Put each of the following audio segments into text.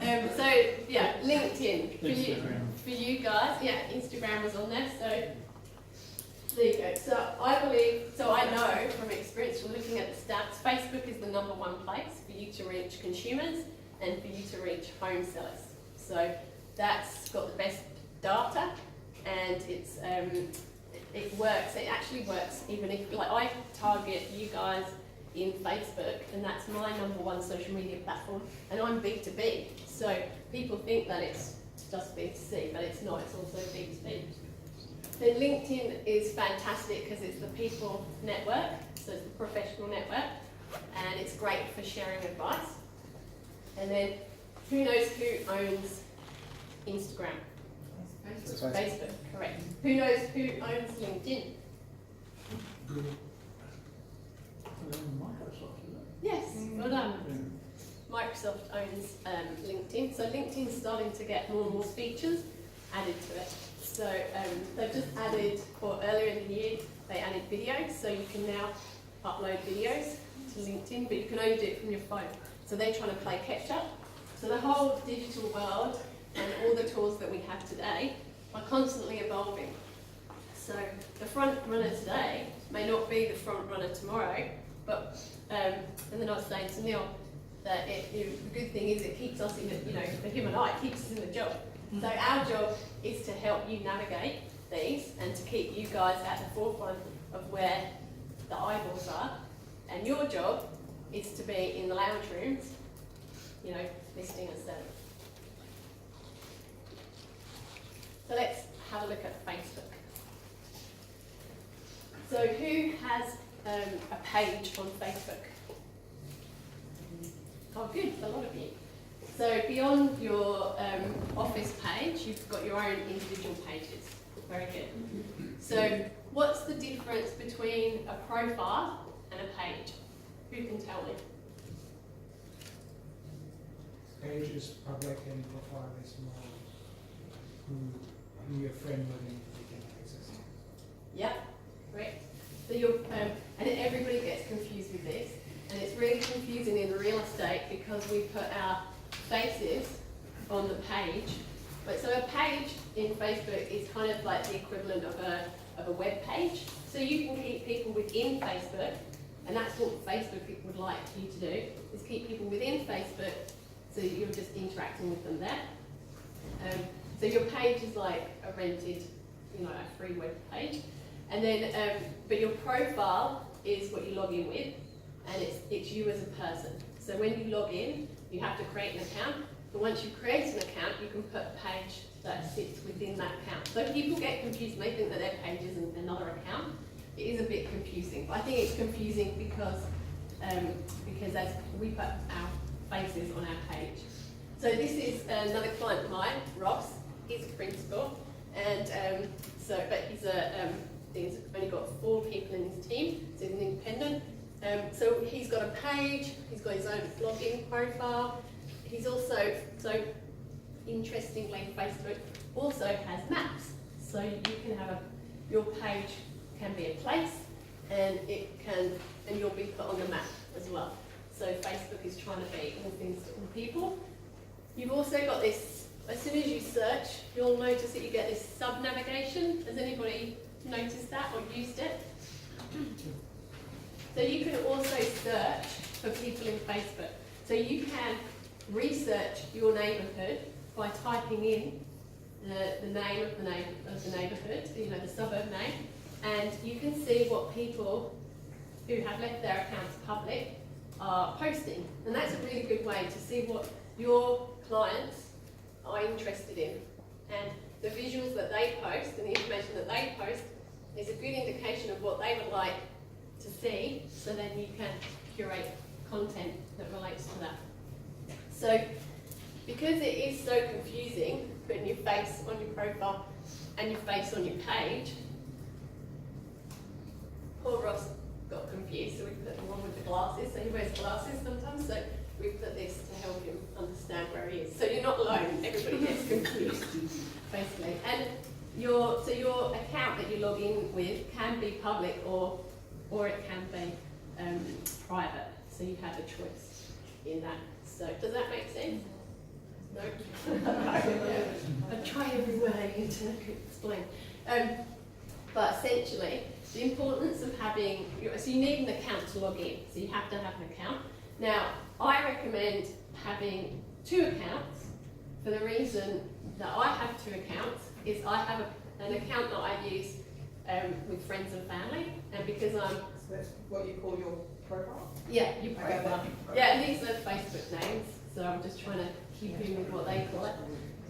So yeah, LinkedIn for you guys. Yeah, Instagram was on there. So there you go. So I know from experience from looking at the stats, Facebook is the #1 place for you to reach consumers and for you to reach home sellers. So that's got the best data, and it works. It actually works even if, like, I target you guys in Facebook, and that's my #1 social media platform, and I'm B2B. So people think that it's just B2C, but it's not. It's also B2B. Then LinkedIn is fantastic because it's the people network, so it's the professional network, and it's great for sharing advice. And then, who knows who owns Instagram? Facebook, correct. Who knows who owns LinkedIn? Microsoft, isn't it? Yes, well done. Microsoft owns LinkedIn, so LinkedIn's starting to get more and more features added to it. So they've just added, or earlier in the year, they added videos, so you can now upload videos to LinkedIn, but you can only do it from your phone. So they're trying to play catch up. So the whole digital world and all the tools that we have today are constantly evolving. So the front runner today may not be the front runner tomorrow, but and then I was saying to Neil that the good thing is it keeps us in it, for him and I, it keeps us in the job. So our job is to help you navigate these and to keep you guys at the forefront of where the eyeballs are. And your job is to be in the lounge rooms, listing and selling. So let's have a look at Facebook. So who has a page on Facebook? Oh good, a lot of you. So beyond your office page, you've got your own individual pages. Very good. So what's the difference between a profile and a page? Who can tell me? Page is public and profile is more who your friend with and they can have access to. Yep, correct. So and everybody gets confused with this, and it's really confusing in real estate because we put our faces on the page. But so a page in Facebook is kind of like the equivalent of a web page. So you can keep people within Facebook, and that's what Facebook would like you to do, is keep people within Facebook so that you're just interacting with them there. So your page is like a rented, a free web page. And then, but your profile is what you log in with, and it's you as a person. So when you log in, you have to create an account. But once you create an account, you can put a page that sits within that account. So people get confused and they think that their page is another account. It is a bit confusing. But I think it's confusing because as we put our faces on our page. So this is another client of mine, Ross. He's a principal, and but he's only got 4 people in his team, so he's an independent. So he's got a page, he's got his own blogging profile. He's also, so interestingly, Facebook also has maps. So you can have your page can be a place, and you'll be put on the map as well. So Facebook is trying to be all things to all people. You've also got this, as soon as you search, you'll notice that you get this sub-navigation. Has anybody noticed that or used it? So you can also search for people in Facebook. So you can research your neighbourhood by typing in the name of the neighbourhood, the suburb name, and you can see what people who have left their accounts public are posting. And that's a really good way to see what your clients are interested in. And the visuals that they post and the information that they post is a good indication of what they would like to see, so then you can curate content that relates to that. So because it is so confusing putting your face on your profile and your face on your page, poor Ross got confused, so we put the one with the glasses. So he wears glasses sometimes, so we put this to help him understand where he is. So you're not alone, everybody gets confused, basically. And your account that you log in with can be public or it can be private. So you have a choice in that. So does that make sense? No? explaining to explain. But essentially, the importance of having, so you need an account to log in, so you have to have an account. Now, I recommend having 2 accounts for the reason that I have 2 accounts is I have an account that I use with friends and family, and because I'm... So that's what you call your profile? Yeah, your Okay, profile. Yeah, and these are Facebook names, so I'm just trying to keep in with what they call it.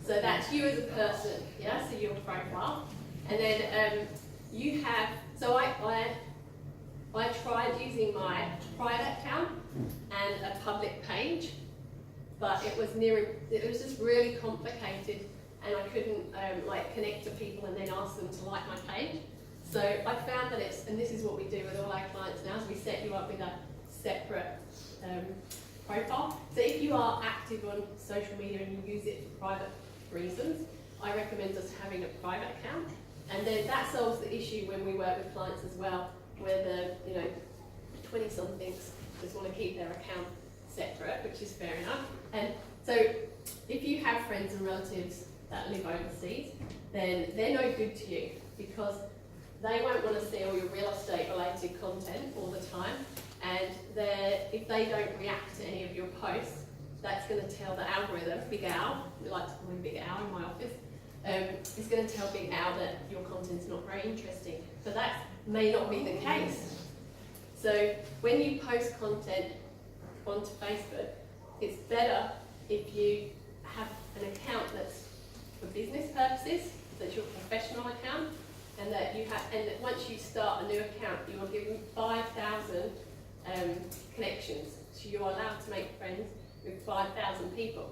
So that's you as a person, yeah, so your profile. And then you have, so I tried using my private account and a public page, but it was just really complicated, and I couldn't like connect to people and then ask them to like my page. So I found that and this is what we do with all our clients now, is we set you up with a separate profile. So if you are active on social media and you use it for private reasons, I recommend just having a private account. And then that solves the issue when we work with clients as well, where the 20-somethings just want to keep their account separate, which is fair enough. And so if you have friends and relatives that live overseas, then they're no good to you because they won't want to see all your real estate related content all the time. And if they don't react to any of your posts, that's going to tell the algorithm, Big Al, we like to call him Big Al in my office, it's going to tell Big Al that your content's not very interesting. But that may not be the case. So when you post content onto Facebook, it's better if you have an account that's for business purposes, that's your professional account, and that once you start a new account, you are given 5,000 connections. So you're allowed to make friends with 5,000 people.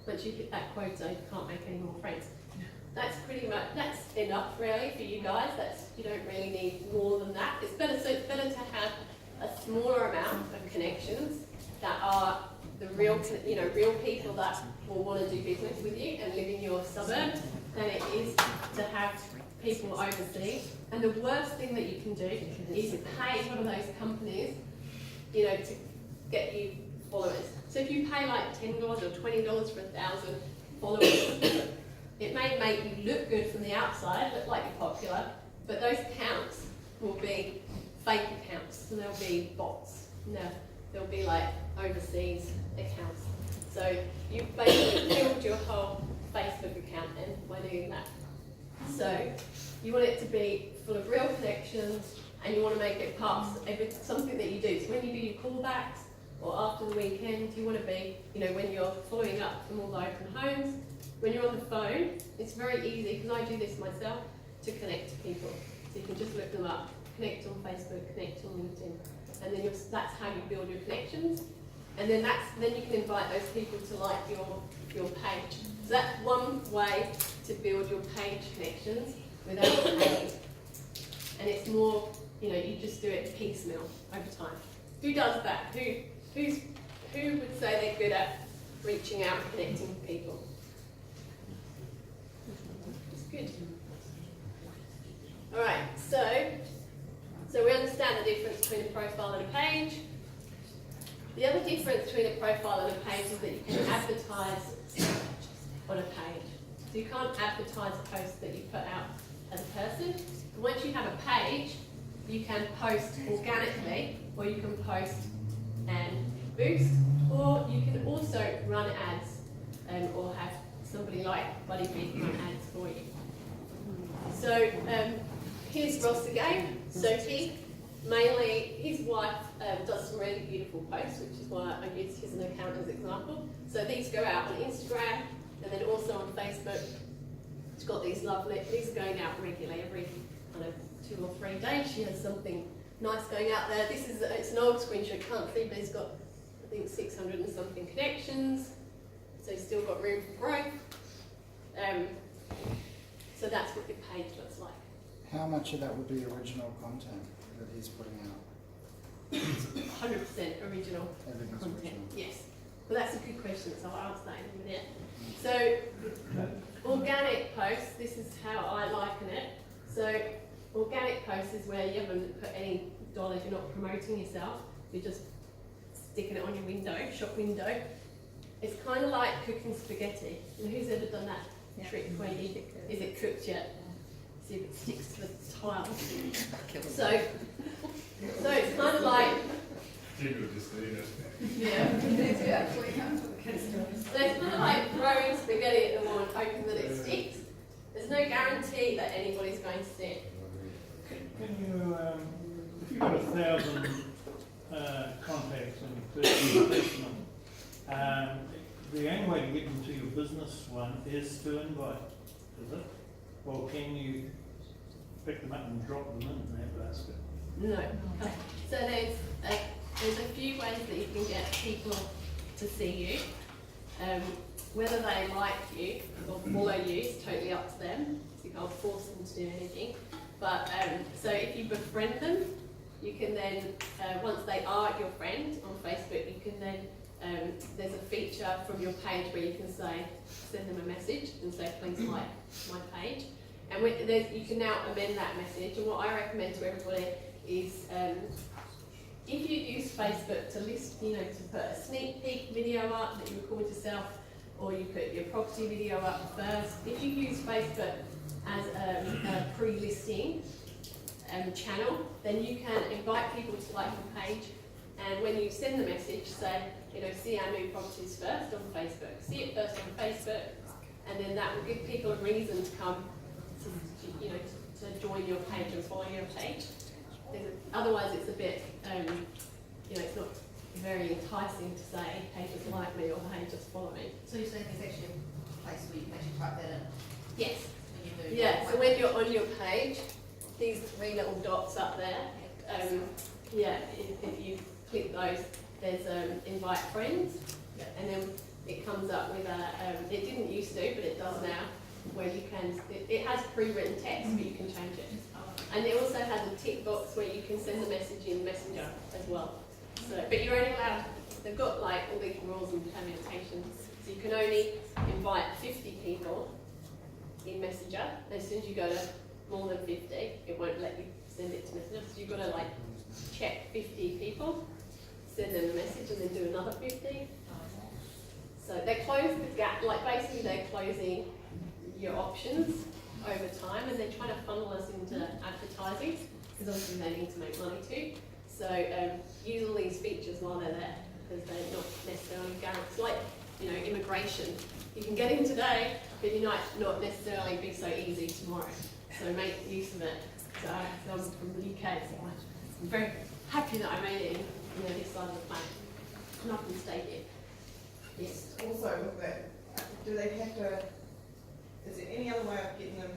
Once you hit that quota, you can't make any more friends. That's enough really for you guys. You don't really need more than that. It's better to have a smaller amount of connections that are the real people that will want to do business with you and live in your suburb than it is to have people overseas. And the worst thing that you can do is pay one of those companies, to get you followers. So if you pay like $10 or $20 for 1,000 followers, it may make you look good from the outside, look like you're popular, but those accounts will be fake accounts, and they'll be bots. They'll be like overseas accounts. So you basically build your whole Facebook account then by doing that. So you want it to be full of real connections, and you want to make it part of something that you do. So when you do your callbacks or after the weekend, you want to be, when you're following up from all the open homes, when you're on the phone, it's very easy, because I do this myself, to connect to people. So you can just look them up, connect on Facebook, connect on LinkedIn, and then that's how you build your connections. And then you can invite those people to like your page. So that's one way to build your page connections without paying. And it's more, you just do it piecemeal over time. Who does that? Who would say they're good at reaching out and connecting with people? It's good. All right, so we understand the difference between a profile and a page. The other difference between a profile and a page is that you can advertise on a page. So you can't advertise a post that you put out as a person. And once you have a page, you can post organically, or you can post and boost, or you can also run ads, or have somebody like Buddy Big run ads for you. So here's Ross again. Sophie, mainly his wife does some really beautiful posts, which is why I used his account as an example. So these go out on Instagram and then also on Facebook. She's got these are going out regularly, every 2 or 3 days. She has something nice going out there. It's an old screenshot, can't see, but he's got, I think, 600 and something connections. So he's still got room for growth. So that's what your page looks like. How much of that would be original content that he's putting out? 100% original Everything's content. original. Yes. Well, that's a good question, so I'll answer that in a minute. So, organic posts, this is how I liken it. So, organic posts is where you haven't put any dollars, you're not promoting yourself, you're just sticking it on your window, shop window. It's kind of like cooking spaghetti. Who's ever done that? trick where you, is it cooked yet? See if it sticks to the tile. So it's kind of like, You could just eat it. yeah. So it's kind of like throwing spaghetti at the wall and hoping that it sticks. There's no guarantee that anybody's going to stick. Can you, if you've got 1,000 contacts and personal, the only way to get them to your business one is to invite, is it? Or can you pick them up and drop them in that basket? No. So there's a few ways that you can get people to see you. Whether they like you or follow you is totally up to them. You can't force them to do anything. But so if you befriend them, you can then, once they are your friend on Facebook, you can then, there's a feature from your page where you can say, send them a message and say, please like my page. And you can now amend that message. And what I recommend to everybody is, if you use Facebook to list, to put a sneak peek video up that you record yourself, or you put your property video up first, if you use Facebook as a pre-listing channel, then you can invite people to like your page, and when you send the message, say, see our new properties first on Facebook. See it first on Facebook, and then that will give people a reason to come to join your page and follow your page. Otherwise, it's a bit, it's not very enticing to say, hey, just like me, or hey, just follow me. So you're saying there's actually a place where you can actually type that in? Yes. When you do Yeah, so when you're on your page, these 3 little dots up there, if you click those, there's invite friends, and then it comes up with it didn't used to, but it does now, where you can, it has pre-written text, but you can change it. And it also has a tick box where you can send the message in Messenger as well. So, but you're only allowed, they've got like all these rules and permutations, so you can only invite 50 people in Messenger. As soon as you go to more than 50, it won't let you send it to Messenger. So you've got to like check 50 people, send them a message, and then do another 50. So they close the gap, like basically they're closing your options over time, and they're trying to funnel us into advertising, because obviously they need to make money too. So use all these features while they're there, because they're not necessarily guaranteed. It's like, immigration. You can get in today, but you might not necessarily be so easy tomorrow. So make use of it. So I'm from the UK, so I'm very happy that I made it in this side of the planet. And I can stay here. Yes. Also with that, do they have to, is there any other way of getting them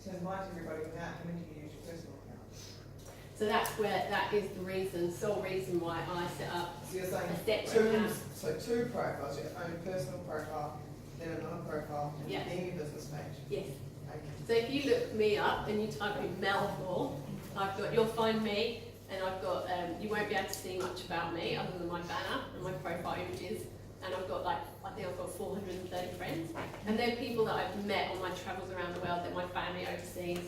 to invite everybody without having to use your personal account? So that's where, that is the sole reason why I set up So you're saying a separate account. two profiles, your own personal profile, then another profile, and Yeah. then your business page. Yes. Okay. So if you look me up and you type in Mel Hall, you'll find me, and I've got, you won't be able to see much about me other than my banner and my profile images. And I've got I think I've got 430 friends. And they're people that I've met on my travels around the world, that my family overseas.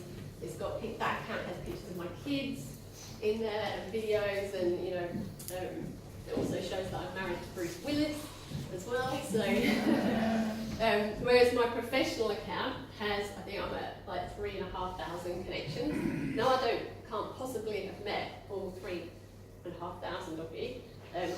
It's got, that account has pictures of my kids in there and videos, and it also shows that I'm married to Bruce Willis as well. So, whereas my professional account has, I think I'm at like 3,500 connections. Now I can't possibly have met all 3,500 of you.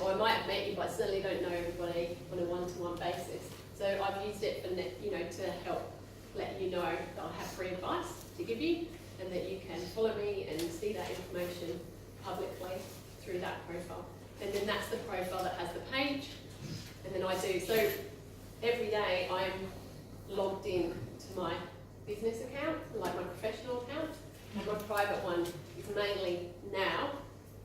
Or I might have met you, but I certainly don't know everybody on a one-to-one basis. So I've used it for, to help let you know that I have free advice to give you, and that you can follow me and see that information publicly through that profile. And then that's the profile that has the page, and then I do. So every day I'm logged in to my business account, like my professional account, and my private one is mainly now,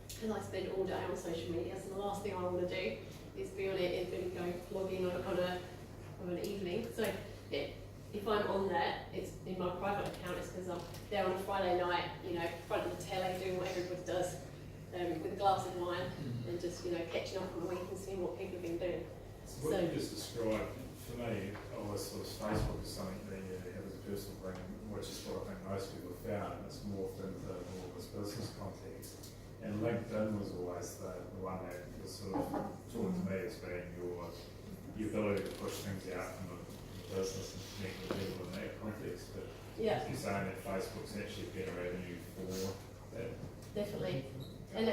because I spend all day on social media, so the last thing I want to do is be on it and go vlogging on an evening. So if I'm on there, it's in my private account, it's because I'm there on a Friday night, in front of the telly, doing what everybody does, with a glass of wine, and just, catching up on the week and seeing what people have been doing. So what you just described, for me, always sort of Facebook is something that you have as a personal thing, which is what I think most people have found. It's morphed into more of this business context. And LinkedIn was always the one that was sort of taught to me as being your ability to push things out from the business and connecting with people in that context, but Yeah, you're saying that Facebook's actually a better avenue for that. definitely. And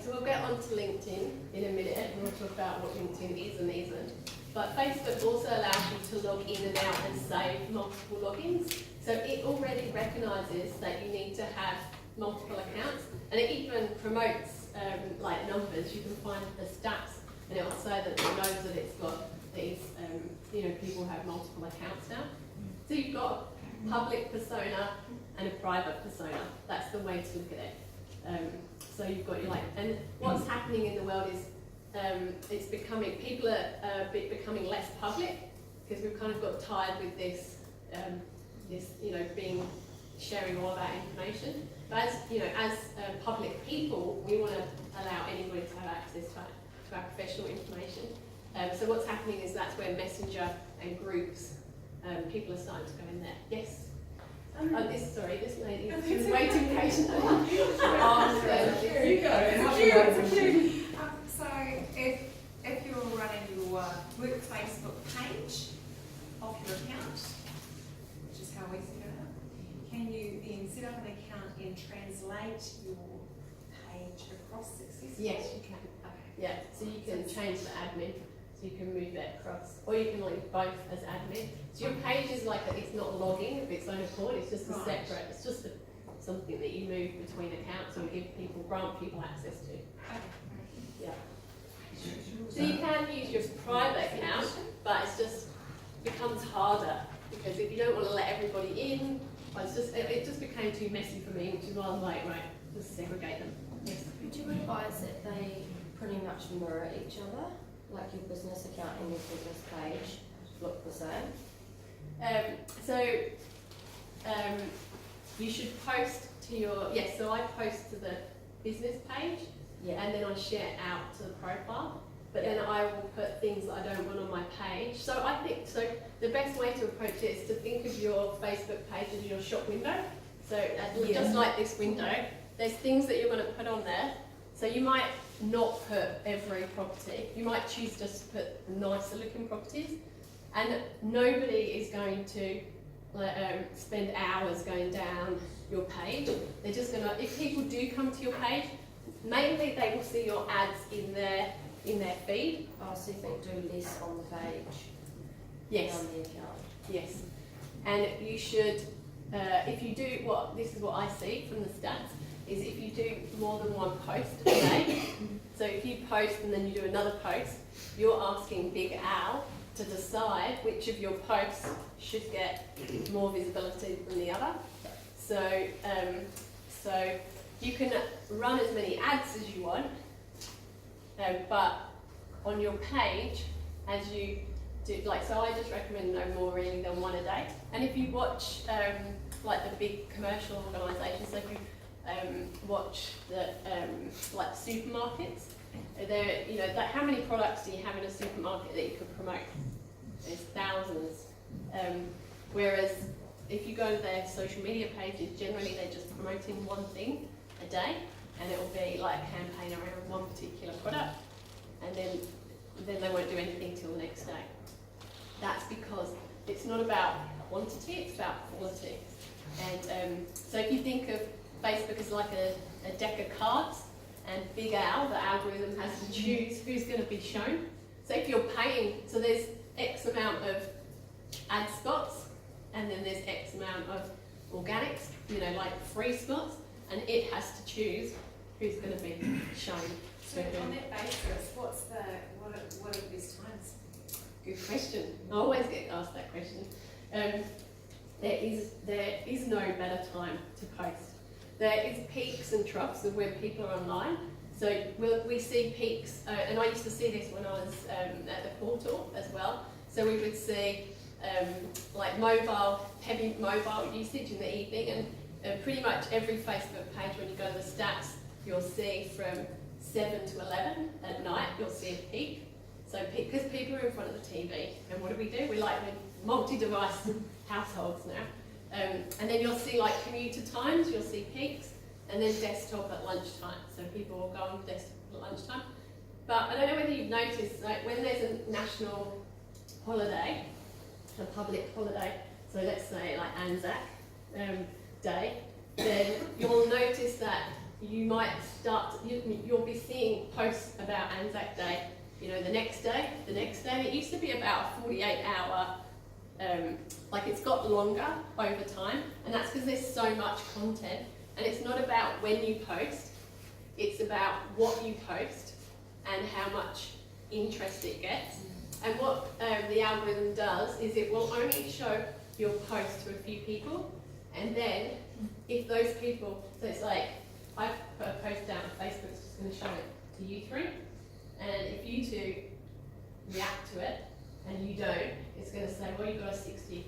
so we'll get on to LinkedIn in a minute, and we'll talk about what LinkedIn is and isn't. But Facebook also allows you to log in and out and save multiple logins. So it already recognises that you need to have multiple accounts, and it even promotes like numbers. You can find the stats, and it will say that it knows that it's got these, people have multiple accounts now. So you've got a public persona and a private persona. That's the way to look at it. So you've got your and what's happening in the world is people are becoming less public because we've kind of got tired with this, sharing all of our information. But as public people, we want to allow anybody to have access to our professional information. So what's happening is that's where Messenger and groups, people are starting to go in there. Yes. This lady, she was waiting patiently. You go. So if you're running your work Facebook page off your account, which is how we set it up, can you then set up an account and translate your page across successfully? Yes, you can. Okay. Yeah, so you can change the admin, so you can move that across, or you can link both as admin. So your page is it's not logging of its own accord, it's just a Right. separate, it's just something that you move between accounts and grant people access to. Okay. Yeah. So you can use your private account, but it just becomes harder because if you don't want to let everybody in, it just became too messy for me, which is why I was like, right, just segregate them. Yes. Would you advise that they pretty much mirror each other? Like your business account and your business page look the same? You should post to so I post to the business page Yeah. and then I share out to the profile, but then I will put things that I don't want on my page. So I think, the best way to approach it is to think of your Facebook page as your shop window. So just like this window, there's things that you're going to put on there. So you might not put every property. You might choose just to put nicer looking properties. And nobody is going to spend hours going down your page. They're just going to, if people do come to your page, mainly they will see your ads in their feed. Oh, so you think do less on the page Yes. than on the account? Yes, and you should, if you do this is what I see from the stats, is if you do more than one post a day, so if you post and then you do another post, you're asking Big Al to decide which of your posts should get more visibility than the other. So you can run as many ads as you want, but on your page, as you do, so I just recommend no more really than one a day. And if you watch the big commercial organisations, so if you watch the supermarkets, how many products do you have in a supermarket that you could promote? There's thousands. Whereas if you go to their social media pages, generally they're just promoting one thing a day, and it will be like a campaign around one particular product, and then they won't do anything till the next day. That's because it's not about quantity, it's about quality. And so if you think of Facebook as like a deck of cards, and Big Al, the algorithm, has to choose who's going to be shown. So if you're paying, so there's X amount of ad spots, and then there's X amount of organics, like free spots, and it has to choose who's going to be shown. So on that basis, what are the best times? Good question. I always get asked that question. There is no better time to post. There is peaks and troughs of when people are online. So we see peaks, and I used to see this when I was at the portal as well. So we would see heavy mobile usage in the evening, and pretty much every Facebook page, when you go to the stats, you'll see from 7 to 11 at night, you'll see a peak. So because people are in front of the TV, and what do? We're multi-device households now. And then you'll see commuter times, you'll see peaks, and then desktop at lunchtime. So people will go on desktop at lunchtime. But I don't know whether you've noticed, when there's a national holiday, a public holiday, so let's say like Anzac Day, then you'll notice that you might you'll be seeing posts about Anzac Day, you know, the next day. It used to be about a 48-hour, like it's got longer over time, and that's because there's so much content. And it's not about when you post, it's about what you post and how much interest it gets. And what the algorithm does is it will only show your post to a few people, and then if those people, so it's like, I put a post down on Facebook, it's just going to show it to you three, and if you two react to it and you don't, it's going to say, well, you've got a 60%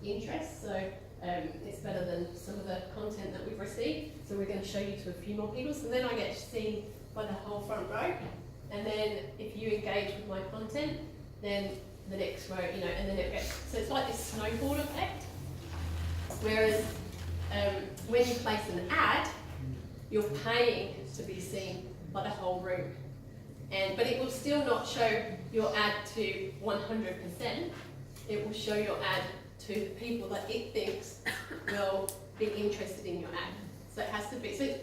interest, so it's better than some of the content that we've received, so we're going to show you to a few more people. So then I get seen by the whole front row, and then if you engage with my content, then the next row, you know, and then it gets, so it's like this snowball effect. Whereas when you place an ad, you're paying to be seen by the whole room, but it will still not show your ad to 100%. It will show your ad to the people that it thinks will be interested in your ad. So it has to be, so it's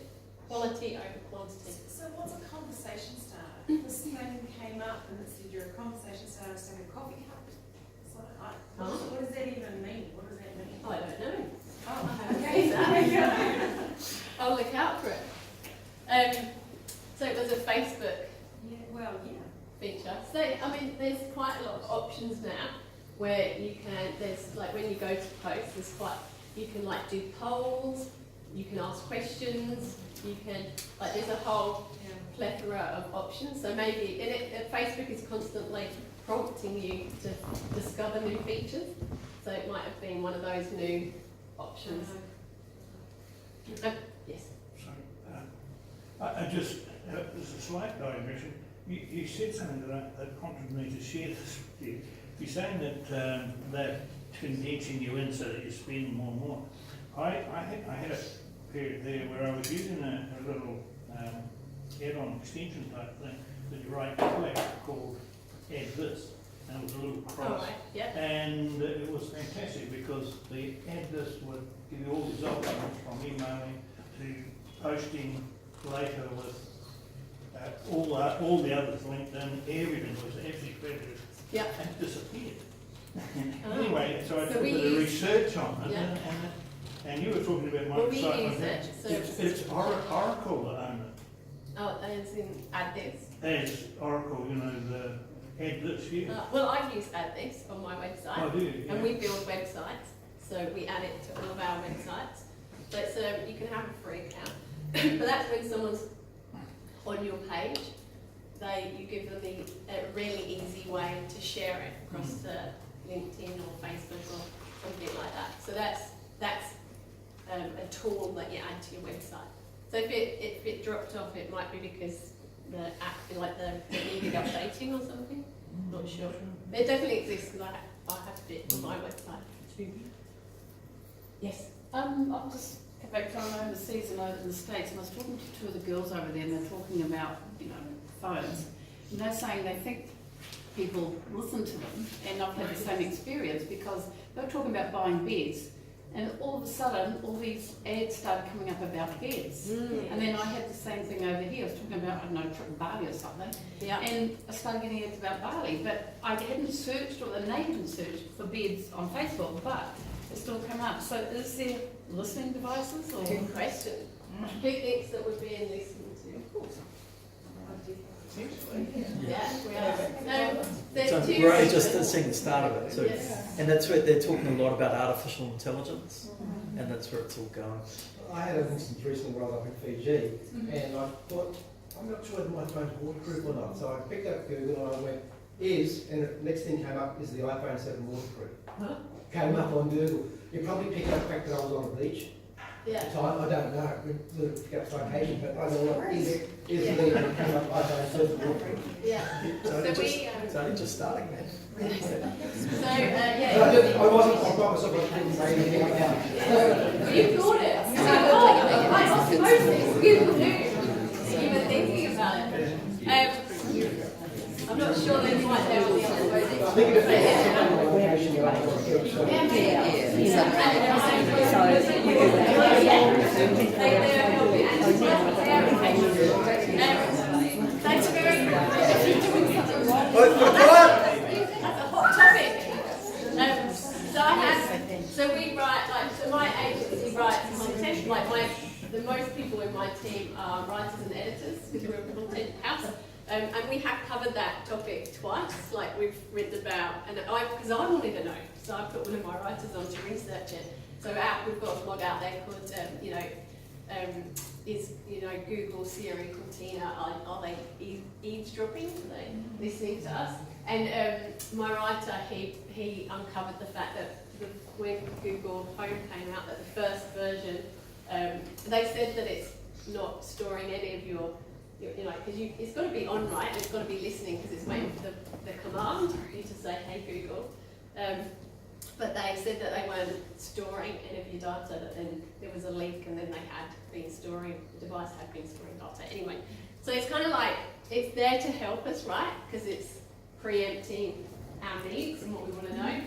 quality over quantity. So what's a conversation starter? This thing came up and it said you're a conversation starter, so a coffee cup. So what does that even mean? What does that mean? I don't know. Oh, Okay. I'll look out for it. So it was a Facebook feature. So, I mean, there's quite a lot of options now where you can, there's like when you go to post, there's quite, you can like do polls, you can ask questions, you can, like there's a whole plethora of options. So maybe, and Facebook is constantly prompting you to discover new features. So it might have been one of those new options. Yes. Sorry. I just, there's a slight digression. You said something that prompted me to share this with you. You're saying that they're condensing you in so that you spend more and more. I had a period there where I was using a little add-on extension type thing that you right click called Add This, and it was a little cross. Oh, right. Yeah. And it was fantastic because the Add This would give you all these options from emailing to posting later with all the others, LinkedIn, everything was absolutely fabulous. Yeah. And it disappeared. Anyway, so I So did a we bit of use- research on it, Yeah. and you were talking about Well, we Microsoft. use it, so It's Oracle that own it. oh, as in add this. As Oracle, you know, the Add This, yeah. Well, I use add this on my website, I do, yeah. and we build websites, so we add it to all of our websites. So it's, you can have a free account, but that's when someone's on your page. You give them a really easy way to share it across to LinkedIn or Facebook or something like that. So that's a tool that you add to your website. So if it dropped off, it might be because the app, like it needed updating or something. Not sure. It definitely exists because I have it on my website too. Yes. I'll just go back from overseas and over in the States, and I was talking to two of the girls over there, and they're talking about, you know, phones. And they're saying they think people listen to them, and I've had the same experience because they were talking about buying beds, and all of a sudden, all these ads started coming up about beds. And then I had the same thing over here. I was talking about, I don't know, a trip to Bali or something. Yeah. And I started getting ads about Bali, but I hadn't searched, or they hadn't searched for beds on Facebook, but it still come up. So is there listening devices or? Good question. Who thinks that we're being listened to? Yeah, we are. No, there's So two we're only reasons. just seeing the start of it, so, Yes. and that's where they're talking a lot about artificial intelligence, and that's where it's all going. I had an instance recently where I was up in Fiji, and I thought, I'm not sure whether my phone's waterproof or not. So I picked up Google and I went, and the next thing came up is the iPhone 7 waterproof. Huh? Came up on Google. You probably picked up the fact that I was on the beach Yeah. at the time. I don't know, we picked up citation, but I know what is the lead that came up iPhone 7 waterproof. Yeah. It's So only, just, we, it's only just starting, man. so, No, yeah. I wasn't, I promise I didn't say anything like that. You thought it. You said, oh, by osmosis, you knew. You were thinking about it. I'm not sure they quite know what the osmosis I think it was information you want to give. So Thanks very much. That's a hot topic. So we write, so my agency writes content, the most people in my team are writers and editors, because we're a content house. And we have covered that topic twice, like we've written about, and because I wanted to know, so I put one of my writers on to research it. So we've got a blog out there called, is Google, Siri, Cortina, are they eavesdropping? Are they listening to us? And my writer, he uncovered the fact that when Google Home came out, that the first version, they said that it's not storing any of your because it's got to be on, right? It's got to be listening because it's waiting for the command for you to say, hey Google. But they said that they weren't storing any of your data, that then there was a leak and then the device had been storing data. Anyway, so it's kind of like, it's there to help us, right? Because it's preempting our needs and what we want to know.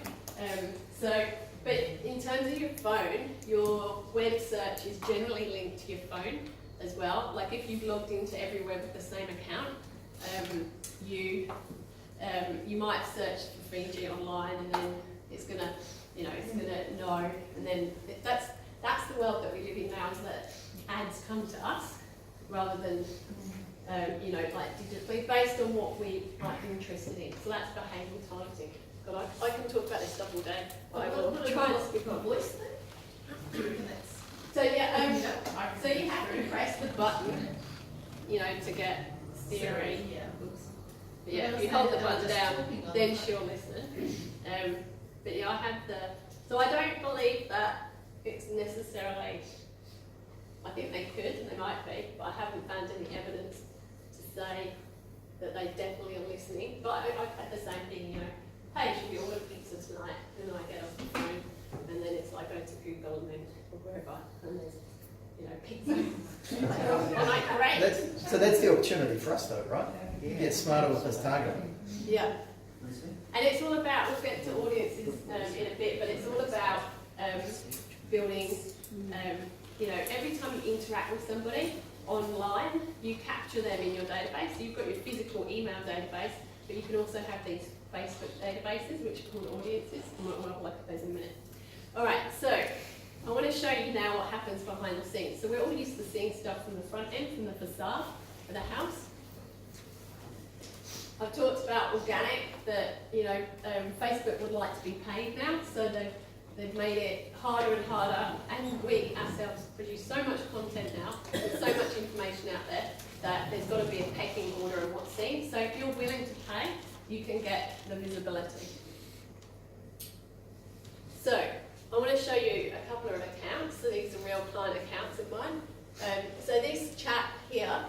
But in terms of your phone, your web search is generally linked to your phone as well. Like if you've logged into everywhere with the same account, you might search for Fiji online and then it's gonna know, and then that's the world that we live in now, is that ads come to us rather than digitally based on what we might be interested in. So that's behavioural targeting. God, I can talk about this stuff all day. But I will try and speak my voice then. So so you have to press the button, to get Siri. But yeah, if you hold the button down, then she'll listen. But yeah, so I don't believe that it's necessarily, I think they could and they might be, but I haven't found any evidence to say that they definitely are listening. But I've had the same thing, hey, should we order pizza tonight? And then I get off the phone and then it's like, go to Google and then or wherever, and there's, pizza. I'm like, great. So that's the opportunity for us though, right? You get smarter with this targeting. Yeah. And it's all about, we'll get to audiences in a bit, but it's all about building, every time you interact with somebody online, you capture them in your database. So you've got your physical email database, but you can also have these Facebook databases, which are called audiences. I'll look at those in a minute. All right, so I want to show you now what happens behind the scenes. So we're all used to seeing stuff from the front end, from the facade of the house. I've talked about organic, that Facebook would like to be paid now, so they've made it harder and harder, and we ourselves produce so much content now, there's so much information out there, that there's got to be a pecking order of what's seen. So if you're willing to pay, you can get the visibility. So I want to show you a couple of accounts. So these are real client accounts of mine. So this chap here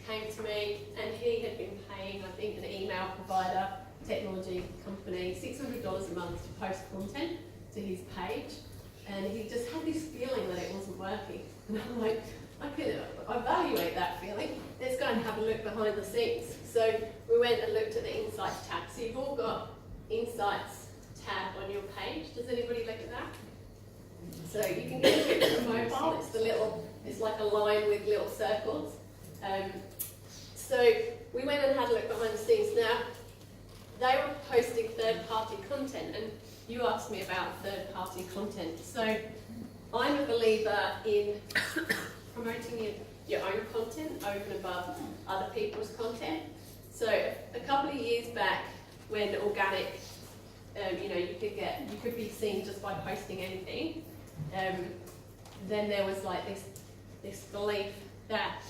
came to me and he had been paying, I think, an email provider, technology company, $600 a month to post content to his page. And he just had this feeling that it wasn't working. And I'm like, I could evaluate that feeling. Let's go and have a look behind the scenes. So we went and looked at the Insights tab. So you've all got Insights tab on your page. Does anybody look at that? So you can get it from the mobile. It's like a line with little circles. So we went and had a look behind the scenes. Now, they were posting third-party content, and you asked me about third-party content. So I'm a believer in promoting your own content over and above other people's content. So a couple of years back, when organic, you could be seen just by posting anything. Then there was like this belief that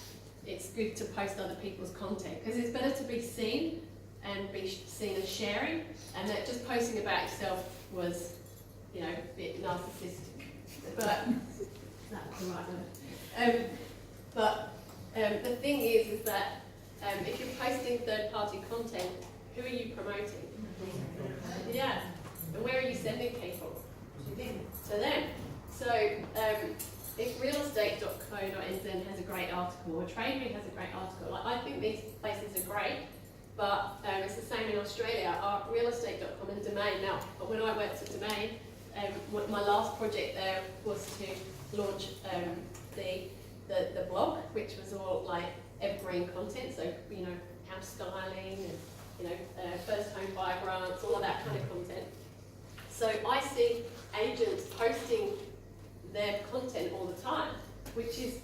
it's good to post other people's content because it's better to be seen and be seen as sharing, and that just posting about yourself was, a bit narcissistic. But that's the right word. The thing is that if you're posting third-party content, who are you promoting? Yeah, and where are you sending people? To them. So if realestate.co.nz has a great article, or Tradery has a great article, I think these places are great, but it's the same in Australia. Our realestate.com and Domain. Now, when I worked at Domain, my last project there was to launch the blog, which was all like evergreen content, so house styling and first home buyer grants, all of that kind of content. So I see agents posting their content all the time, which is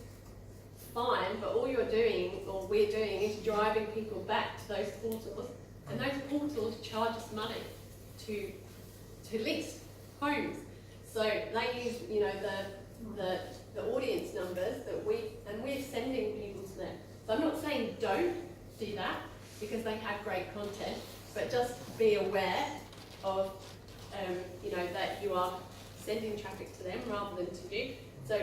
fine, but all you're doing, or we're doing, is driving people back to those portals, and those portals charge us money to list homes. So they use, the audience numbers that we're sending people to them. So I'm not saying don't do that, because they have great content, but just be aware of, that you are sending traffic to them rather than to you. So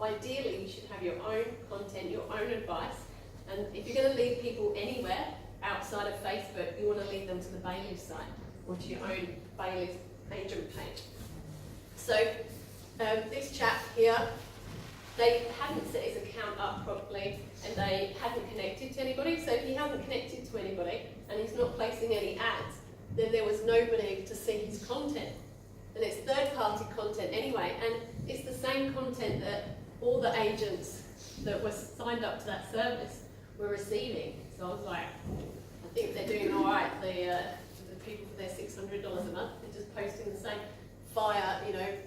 ideally, you should have your own content, your own advice, and if you're going to lead people anywhere outside of Facebook, you want to lead them to the Bailiff site or to your own Bailiff agent page. So this chap here, they hadn't set his account up properly and they hadn't connected to anybody, so if he hasn't connected to anybody and he's not placing any ads, then there was nobody to see his content. And it's third-party content anyway, and it's the same content that all the agents that were signed up to that service were receiving. So I was like, I think they're doing all right. The people for their $600 a month, they're just posting the same fire,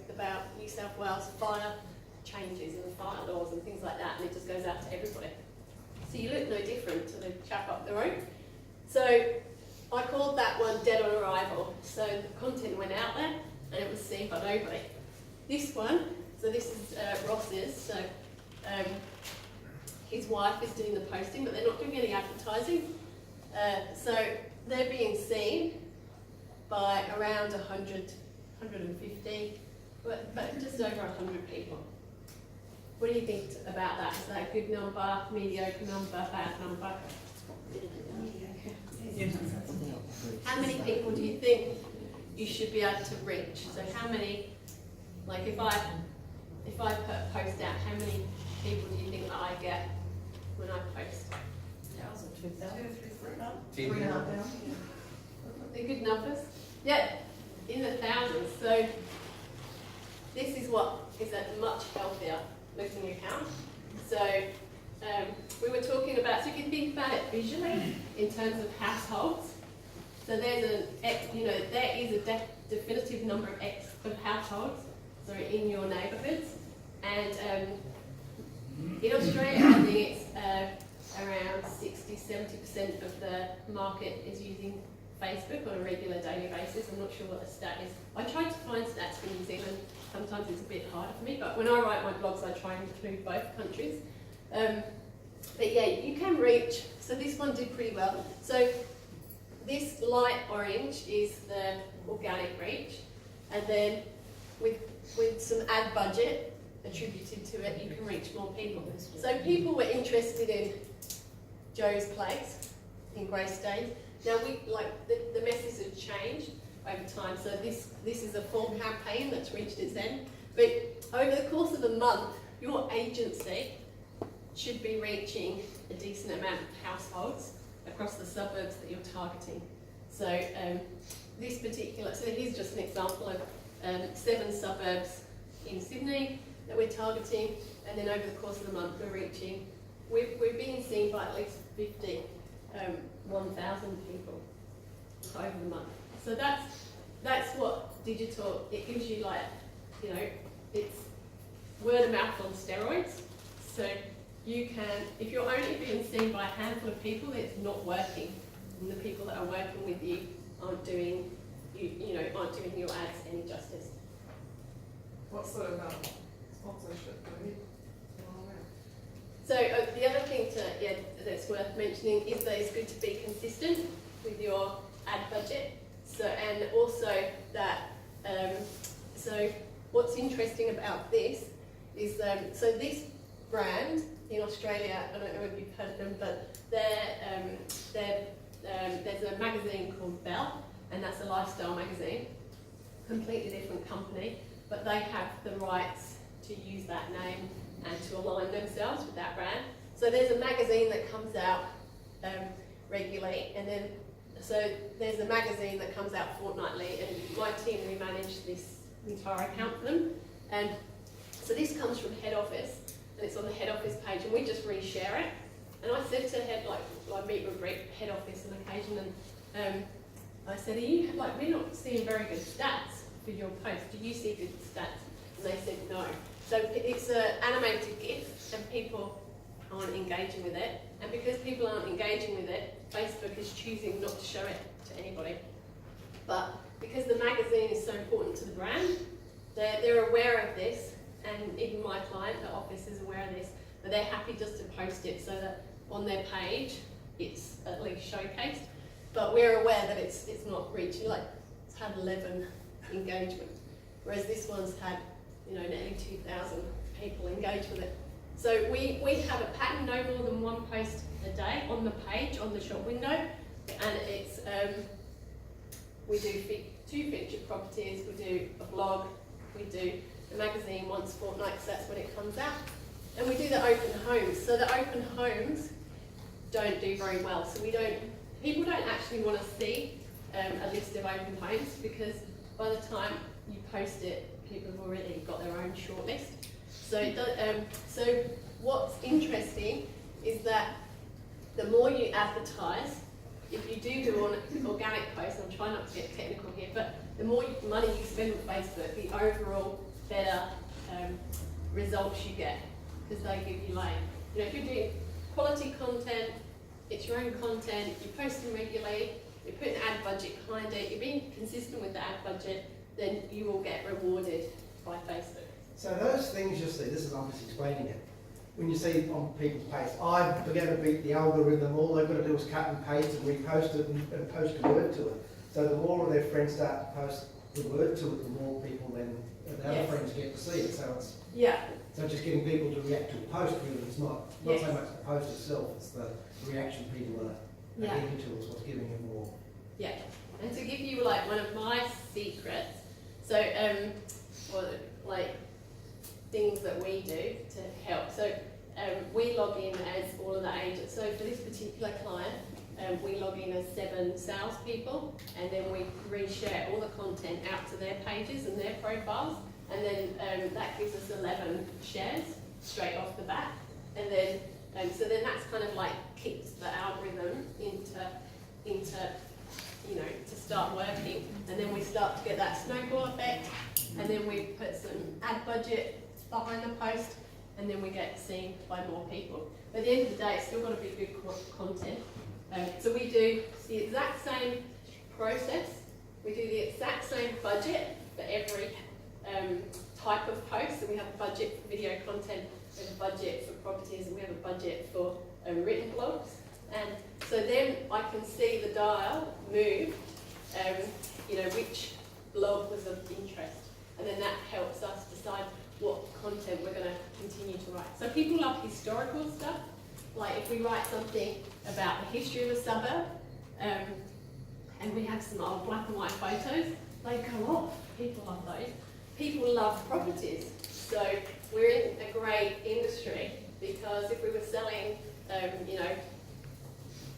about New South Wales fire changes and fire laws and things like that, and it just goes out to everybody. So you look no different to the chap up the road. So I called that one dead on arrival. So the content went out there and it was seen by nobody. This one, so this is Ross's, so his wife is doing the posting, but they're not doing any advertising. So they're being seen by around 100, 150, but just over 100 people. What do you think about that? Is that a good number, mediocre number, bad number? How many people do you think you should be able to reach? So how many, like if I put a post out, how many people do you think that I get when I post? 1,000, 2,000, 3,500. They're good numbers. Yeah, in the thousands. So this is what is a much healthier looking account. So we were talking about, so if you think about it visually in terms of households, so there's there is a definitive number of X of households, so in your neighbourhoods, and in Australia I think it's around 60-70% of the market is using Facebook on a regular daily basis. I'm not sure what the stat is. I tried to find stats for New Zealand. Sometimes it's a bit harder for me, but when I write my blogs, I try and include both countries. But yeah, you can reach. So this one did pretty well. So this light orange is the organic reach, and then with some ad budget attributed to it, you can reach more people. So people were interested in Joe's Place in Greystanes. Now the message has changed over time. So this is a full campaign that's reached its end. But over the course of a month, your agency should be reaching a decent amount of households across the suburbs that you're targeting. So this particular, so here's just an example of 7 suburbs in Sydney that we're targeting, and then over the course of the month we're being seen by at least 1,000 people over the month. So that's what digital, it gives you it's word of mouth on steroids. So you can, if you're only being seen by a handful of people, it's not working. And the people that are working with you aren't doing your ads any justice. What sort of sponsorship do you? So the other thing that's worth mentioning is that it's good to be consistent with your ad budget. So, and also that, so what's interesting about this is, so this brand in Australia, I don't know if you've heard of them, but there's a magazine called Belle, and that's a lifestyle magazine, completely different company, but they have the rights to use that name and to align themselves with that brand. So there's a magazine that comes out regularly, and then so there's a magazine that comes out fortnightly, and my team, we manage this entire account for them. And so this comes from head office, and it's on the head office page, and we just reshare it. And I said to head, like I meet with head office on occasion, and I said, we're not seeing very good stats for your post. Do you see good stats? And they said no. So it's an animated GIF, and people aren't engaging with it. And because people aren't engaging with it, Facebook is choosing not to show it to anybody. But because the magazine is so important to the brand, they're aware of this, and even my client, the office, is aware of this, but they're happy just to post it so that on their page it's at least showcased. But we're aware that it's not reaching, like it's had 11 engagement, whereas this one's had, nearly 2,000 people engage with it. So we have a pattern, no more than one post a day on the page, on the shop window, and it's we do 2 featured properties, we do a blog, we do the magazine once a fortnight, because that's when it comes out, and we do the open homes. So the open homes don't do very well. So people don't actually want to see a list of open homes, because by the time you post it, people have already got their own shortlist. So what's interesting is that the more you advertise, if you do an organic post, I'm trying not to get technical here, but the more money you spend on Facebook, the overall better results you get, because they give you if you're doing quality content, it's your own content, you're posting regularly, you're putting an ad budget behind it, you're being consistent with the ad budget, then you will get rewarded by Facebook. So those things you see, this is I'm just explaining it. When you see on people's posts, I'm going to beat the algorithm, all they've got to do is cut and paste and repost it and post a word to it. So the more of their friends start to post the word to it, the more people then, the other friends get to see it. So it's so just getting people to react to a post, really, it's not so much the post itself, it's the reaction people are giving to us, what's giving it more. Yeah, and to give you one of my secrets, so things that we do to help. So we log in as all of the agents. So for this particular client, we log in as 7 salespeople, and then we reshare all the content out to their pages and their profiles, and then that gives us 11 shares straight off the bat, and then so then that's kind of kicks the algorithm into to start working, and then we start to get that snowball effect, and then we put some ad budget behind the post, and then we get seen by more people. But at the end of the day, it's still got to be good content. So we do the exact same process, we do the exact same budget for every type of post. So we have a budget for video content, we have a budget for properties, and we have a budget for written blogs. And so then I can see the dial move, which blog was of interest, and then that helps us decide what content we're going to continue to write. So people love historical stuff, like if we write something about the history of a suburb, and we have some old black and white photos, they go off. People love those. People love properties, so we're in a great industry, because if we were selling,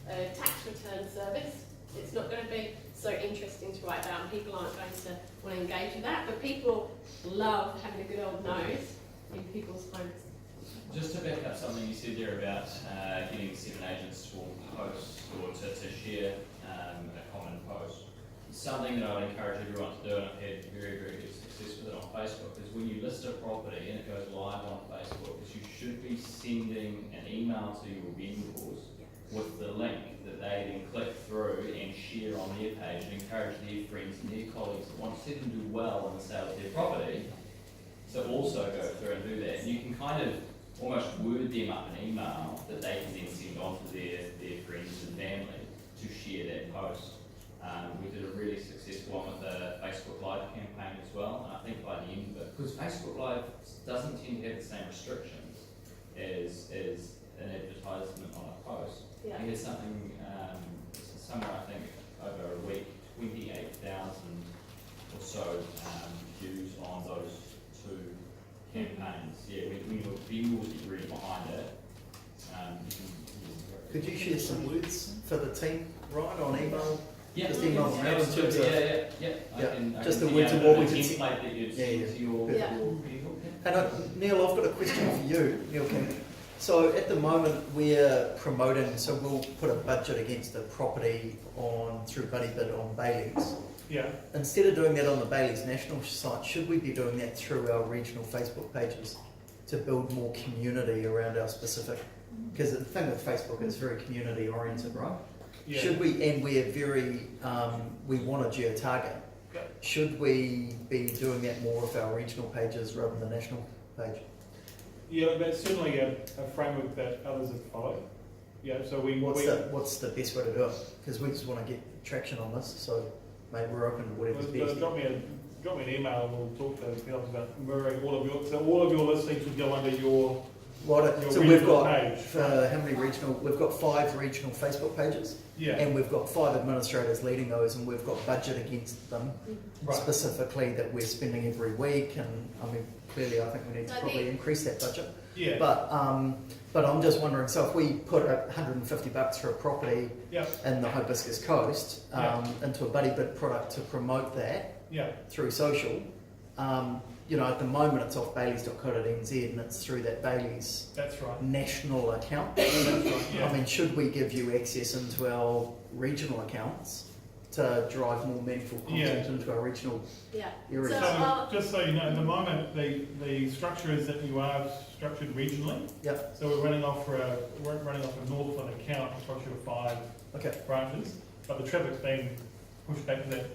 a tax return service, it's not going to be so interesting to write about, and people aren't going to want to engage with that, but people love having a good old nose in people's homes. Just to back up something you said there about getting 7 agents to post or to share a common post. Something that I would encourage everyone to do, and I've had very, very good success with it on Facebook, is when you list a property and it goes live on Facebook, is you should be sending an email to your vendors with the link that they then click through and share on their page, and encourage their friends and their colleagues that want to see them do well in the sale of their property to also go through and do that. And you can kind of almost word them up an email that they can then send on to their friends and family to share that post. We did a really successful one with the Facebook Live campaign as well, and I think by the end of it, because Facebook Live doesn't tend to have the same restrictions as an advertisement on a post. We had something, somewhere I think over a week, 28,000 or so views on those 2 campaigns. Yeah, we were really behind it. you can. Could you share some words for the team, Ryan, on email? Yeah, Just email them out in terms of- yeah. Yeah, I just can the see words out of what a we can see. template that you'd Yeah, send yeah. to your Yeah. people. And Neil, I've got a question for you, Neil King. So at the moment, we're promoting, so we'll put a budget against a property through Buddy Bid on Bailey's. Yeah, Instead of doing that on the Bailey's national site, should we be doing that through our regional Facebook pages to build more community around our specific? Because the thing with Facebook is very community oriented, right? yeah. Should we, and we're very, we want to geo-target. Yeah. Should we be doing that more with our regional pages rather than the national page? Yeah, that's certainly a framework that others have followed. Yeah, so What's the best way to do it? Because we just want to get traction on this, so maybe we're open to whatever's best. drop me an email and we'll talk to the others about mirroring all of your listings would go under your So we've regional got, page. how many regional, we've got 5 regional Facebook pages, Yeah, and we've got 5 administrators leading those, and we've got budget against them right. specifically that we're spending every week, and I mean, clearly I think we need to probably increase that budget. Yeah, But I'm just wondering, so if we put $150 for a property yeah, in the Hibiscus Coast Yeah. into a Buddy Bid product to promote that yeah, through social, at the moment it's off baileys.co.nz and it's through that Baileys that's right. national account. That's right, yeah. I mean, should we give you access into our regional accounts to drive more meaningful content into our regional Yeah. areas? So, just so you know, at the moment, the structure is that you are structured regionally. Yep. So we're running off a Northland account, a structure of 5 Okay. branches, but the traffic's being pushed back to that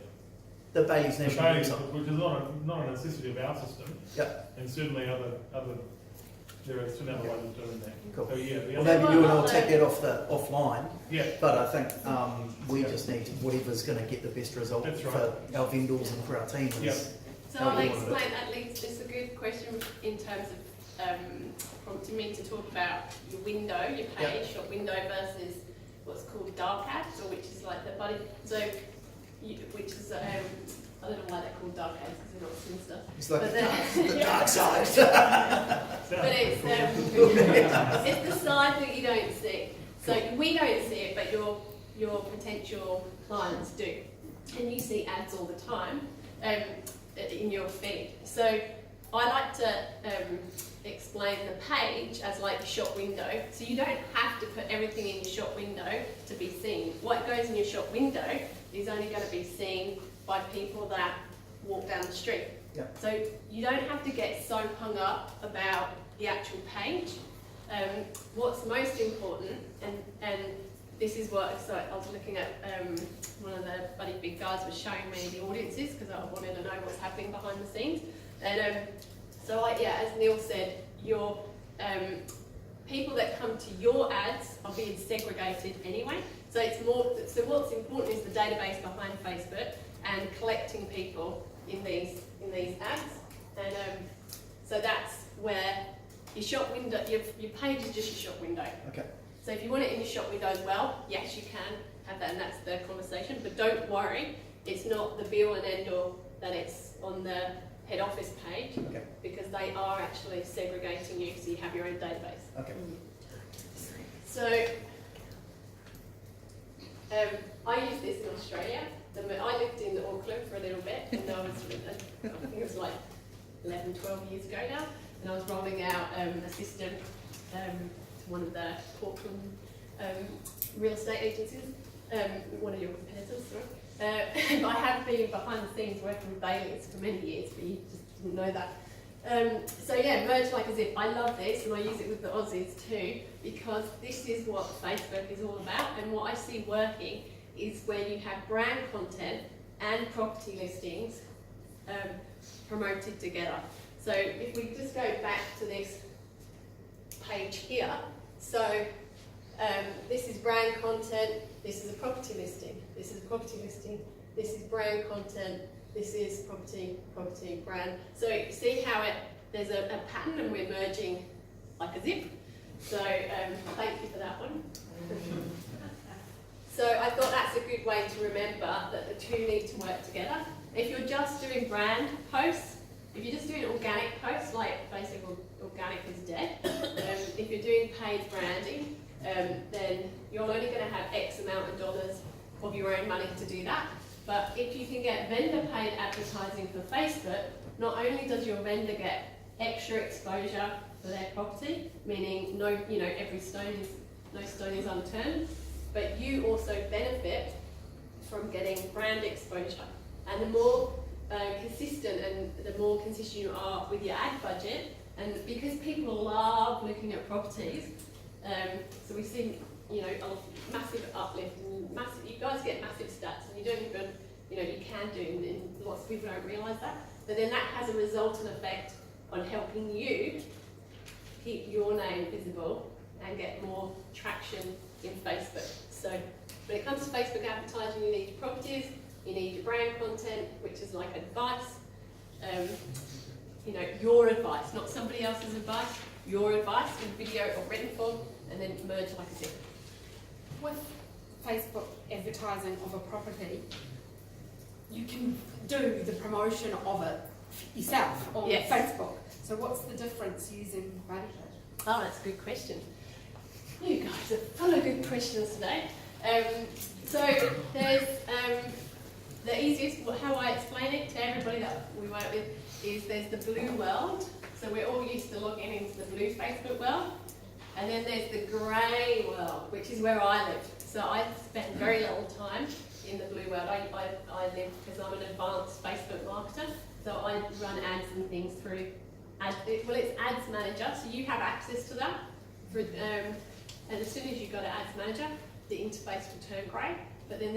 The Baileys the national Baileys, website. which is not a necessity of our system. Yep. And certainly there are still other ways of doing that. Cool. So yeah, Well, maybe you and I'll take that offline. yeah, But I think we just need whatever's going to get the best result That's right. for our vendors and for our team. Yeah. So How I'll do you want to do explain, at least it's a good question in terms of prompting me to talk about your window, your page, shop window versus what's called dark ads, or which is like the buddy, which is, I don't know why they're called dark ads, because they're not sinister. It's like But the dark side. But it's, it's the side that you don't see. So we don't see it, but your potential clients do. And you see ads all the time in your feed. So I like to explain the page as like a shop window. So you don't have to put everything in your shop window to be seen. What goes in your shop window is only going to be seen by people that walk down the street. Yep. So you don't have to get so hung up about the actual page. What's most important, and this is what, so I was looking at, one of the Buddy Big guys was showing me the audiences because I wanted to know what's happening behind the scenes. And as Neil said, your people that come to your ads are being segregated anyway. So it's more, so what's important is the database behind Facebook and collecting people in these ads. And so that's where your shop window, your page is just your shop window. Okay. So if you want it in your shop window as well, yes, you can have that, and that's the conversation. But don't worry, it's not the be all and end all that it's on the head office page, Okay. because they are actually segregating you, so you have your own database. Okay. So I used this in Australia. I lived in Auckland for a little bit, and I think it was like 11, 12 years ago now, and I was rolling out a system to one of the Portland real estate agencies, one of your competitors, sorry. I have been behind the scenes working with Baileys for many years, but you just didn't know that. Merge Like As If. I love this, and I use it with the Aussies too, because this is what Facebook is all about, and what I see working is where you have brand content and property listings promoted together. So if we just go back to this page here, so this is brand content, this is a property listing, this is a property listing, this is brand content, this is property, brand. So you see how there's a pattern, and we're merging like a zip. So thank you for that one. So I thought that's a good way to remember that the two need to work together. If you're just doing brand posts, If you're just doing organic posts, like basically organic is dead, if you're doing paid branding, then you're only going to have X amount of dollars of your own money to do that. But if you can get vendor paid advertising for Facebook, not only does your vendor get extra exposure for their property, meaning no stone is unturned, but you also benefit from getting brand exposure. And the more consistent and the more consistent you are with your ad budget, and because people love looking at properties, so we've seen a massive uplift and you guys get massive stats and you don't even, you can do, and lots of people don't realise that, but then that has a resultant effect on helping you keep your name visible and get more traction in Facebook. So when it comes to Facebook advertising, you need your properties, you need your brand content, which is like advice, your advice, not somebody else's advice, your advice in video or written form, and then merge like a zip. With Facebook advertising of a property, you can do the promotion of it yourself on Yes. Facebook. So what's the difference using Budapest? Oh, that's a good question. You guys are full of good questions today. So there's the easiest, how I explain it to everybody that we work with is there's the blue world. So we're all used to logging into the blue Facebook world. And then there's the grey world, which is where I live. So I spend very little time in the blue world. I live because I'm an advanced Facebook marketer. So I run ads and things through it's Ads Manager, so you have access to that. And as soon as you've got an Ads Manager, the interface will turn grey. But then